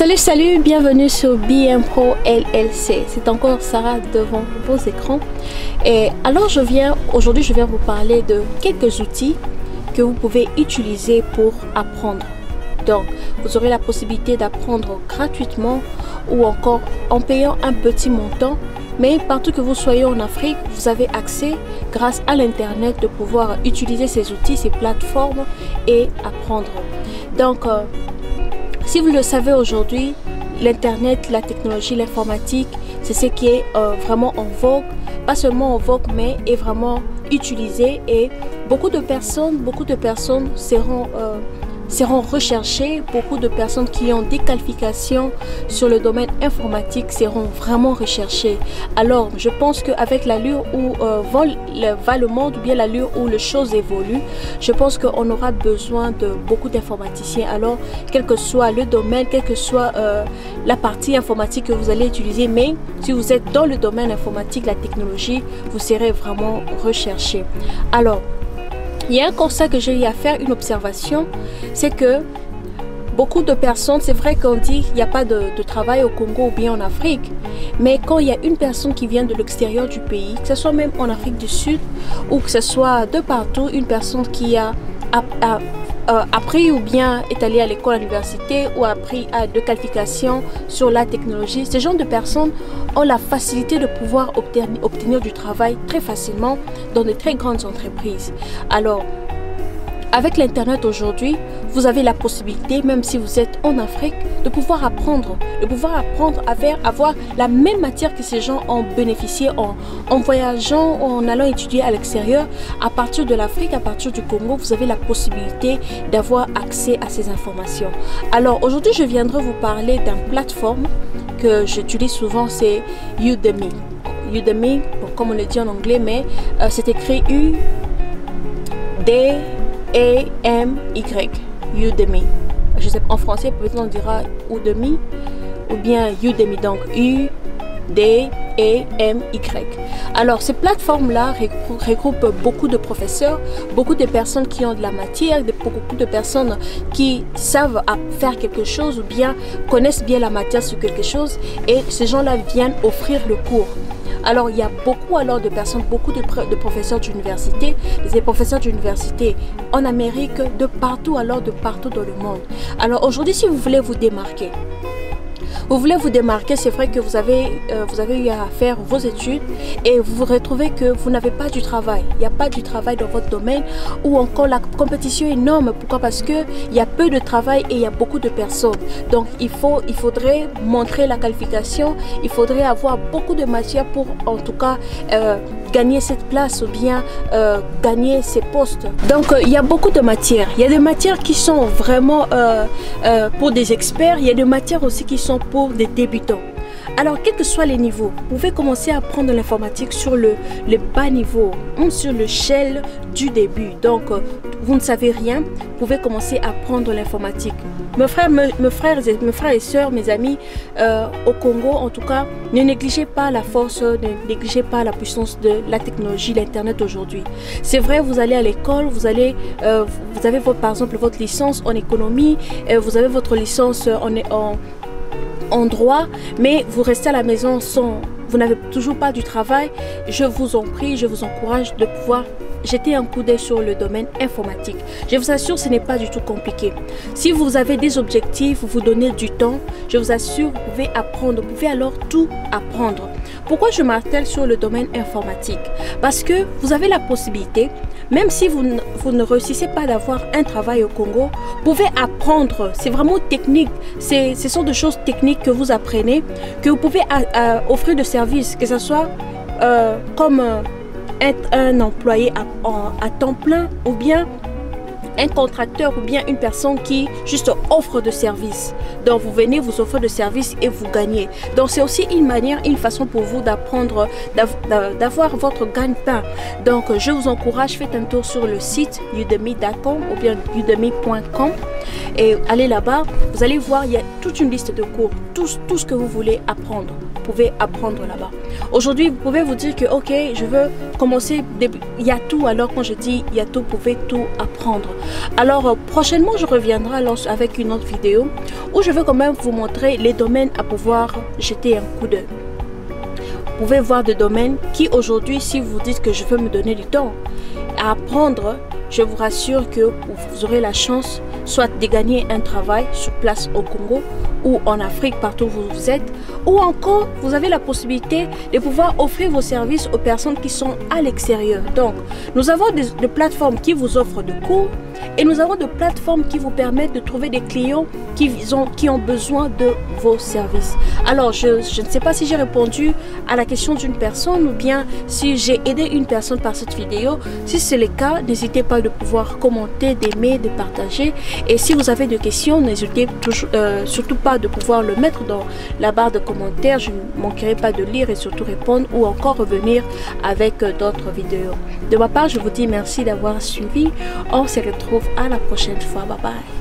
Salut, bienvenue sur BM Pro LLC. C'est encore Sarah devant vos écrans. Et alors aujourd'hui je viens vous parler de quelques outils que vous pouvez utiliser pour apprendre. Donc, vous aurez la possibilité d'apprendre gratuitement ou encore en payant un petit montant. Mais partout que vous soyez en Afrique, vous avez accès, grâce à l'Internet, de pouvoir utiliser ces outils, ces plateformes et apprendre. Donc, si vous le savez aujourd'hui, l'Internet, la technologie, l'informatique, c'est ce qui est vraiment en vogue. Pas seulement en vogue, mais est vraiment utilisé. Et beaucoup de personnes seront recherchées. Beaucoup de personnes qui ont des qualifications sur le domaine informatique seront vraiment recherchées. Alors, je pense qu'avec l'allure où va le monde, ou bien l'allure où les choses évoluent, je pense qu'on aura besoin de beaucoup d'informaticiens. Alors, quel que soit le domaine, quelle que soit la partie informatique que vous allez utiliser, mais si vous êtes dans le domaine informatique, la technologie, vous serez vraiment recherché. Alors, il y a un constat que j'ai eu à faire, une observation, c'est que beaucoup de personnes, c'est vrai qu'on dit qu'il n'y a pas de travail au Congo ou bien en Afrique, mais quand il y a une personne qui vient de l'extérieur du pays, que ce soit même en Afrique du Sud ou que ce soit de partout, une personne qui a appris ou bien est allé à l'école, à l'université ou appris de qualifications sur la technologie, ce genre de personnes ont la facilité de pouvoir obtenir du travail très facilement dans de très grandes entreprises. Alors, avec l'Internet aujourd'hui, vous avez la possibilité, même si vous êtes en Afrique, de pouvoir apprendre à avoir la même matière que ces gens ont bénéficié en voyageant, en allant étudier à l'extérieur. À partir de l'Afrique, à partir du Congo, vous avez la possibilité d'avoir accès à ces informations. Alors aujourd'hui, je viendrai vous parler d'une plateforme que j'utilise souvent, c'est Udemy. Udemy, bon, comme on le dit en anglais, mais c'est écrit U-D-A-M-Y. Udemy. Je sais, en français, peut-être on dira Udemy ou bien Udemy, donc U-D-A-M-Y. Alors, ces plateformes-là regroupent beaucoup de professeurs, beaucoup de personnes qui ont de la matière, beaucoup de personnes qui savent faire quelque chose ou bien connaissent bien la matière sur quelque chose, et ces gens-là viennent offrir le cours. Alors, il y a beaucoup de personnes, beaucoup de professeurs d'université, des professeurs d'université en Amérique, de partout dans le monde. Alors, aujourd'hui, si vous voulez vous démarquer, c'est vrai que vous avez eu à faire vos études et vous vous retrouvez que vous n'avez pas du travail. Il n'y a pas du travail dans votre domaine, ou encore la compétition est énorme. Pourquoi? Parce qu'il y a peu de travail et il y a beaucoup de personnes. Donc, il faudrait montrer la qualification, il faudrait avoir beaucoup de matière pour, en tout cas, gagner cette place ou bien gagner ces postes. Donc, il y a beaucoup de matières. Il y a des matières qui sont vraiment pour des experts. Il y a des matières aussi qui sont pour des débutants. Alors, quels que soient les niveaux, vous pouvez commencer à apprendre l'informatique sur le bas niveau, sur l'échelle du début. Donc, vous ne savez rien, vous pouvez commencer à apprendre l'informatique. Mes frères et sœurs, mes amis, au Congo, en tout cas, ne négligez pas la force, ne négligez pas la puissance de la technologie, l'Internet aujourd'hui. C'est vrai, vous allez à l'école, vous avez par exemple votre licence en économie, vous avez votre licence en droit, mais vous restez à la maison vous n'avez toujours pas du travail. Je vous en prie, je vous encourage de pouvoir jeter un coup d'œil sur le domaine informatique. Je vous assure, ce n'est pas du tout compliqué. Si vous avez des objectifs, vous vous donnez du temps, je vous assure, vous pouvez apprendre, vous pouvez alors tout apprendre. Pourquoi je m'attelle sur le domaine informatique? Parce que vous avez la possibilité, même si vous ne réussissez pas d'avoir un travail au Congo, vous pouvez apprendre. C'est vraiment technique. Ce sont des choses techniques que vous apprenez, que vous pouvez offrir de services, que ce soit comme être un employé à temps plein, ou bien un contracteur, ou bien une personne qui juste offre de services. Donc vous venez, vous offrez de services et vous gagnez. Donc c'est aussi une façon pour vous d'apprendre, d'avoir votre gagne-pain. Donc je vous encourage, faites un tour sur le site udemy.com ou bien udemy.com et allez là-bas, vous allez voir, il y a toute une liste de cours, tout ce que vous voulez apprendre. Vous pouvez apprendre là-bas. Aujourd'hui, vous pouvez vous dire que ok, je veux commencer, il y a tout. Alors quand je dis il y a tout, vous pouvez tout apprendre. Alors prochainement, je reviendrai avec une autre vidéo où je veux quand même vous montrer les domaines à pouvoir jeter un coup d'œil. Vous pouvez voir des domaines qui aujourd'hui, si vous dites que je veux me donner du temps à apprendre, je vous rassure que vous aurez la chance soit de gagner un travail sur place au Congo ou en Afrique, partout où vous êtes, ou encore vous avez la possibilité de pouvoir offrir vos services aux personnes qui sont à l'extérieur. Donc, nous avons des plateformes qui vous offrent des cours et nous avons des plateformes qui vous permettent de trouver des clients qui ont besoin de vos services. Alors, je ne sais pas si j'ai répondu à la question d'une personne ou bien si j'ai aidé une personne par cette vidéo. Si c'est le cas, n'hésitez pas de pouvoir commenter, d'aimer, de partager. Et si vous avez des questions, n'hésitez surtout pas de pouvoir le mettre dans la barre de commentaires. Je ne manquerai pas de lire et surtout répondre ou encore revenir avec d'autres vidéos. De ma part, je vous dis merci d'avoir suivi. On se retrouve à la prochaine fois. Bye bye.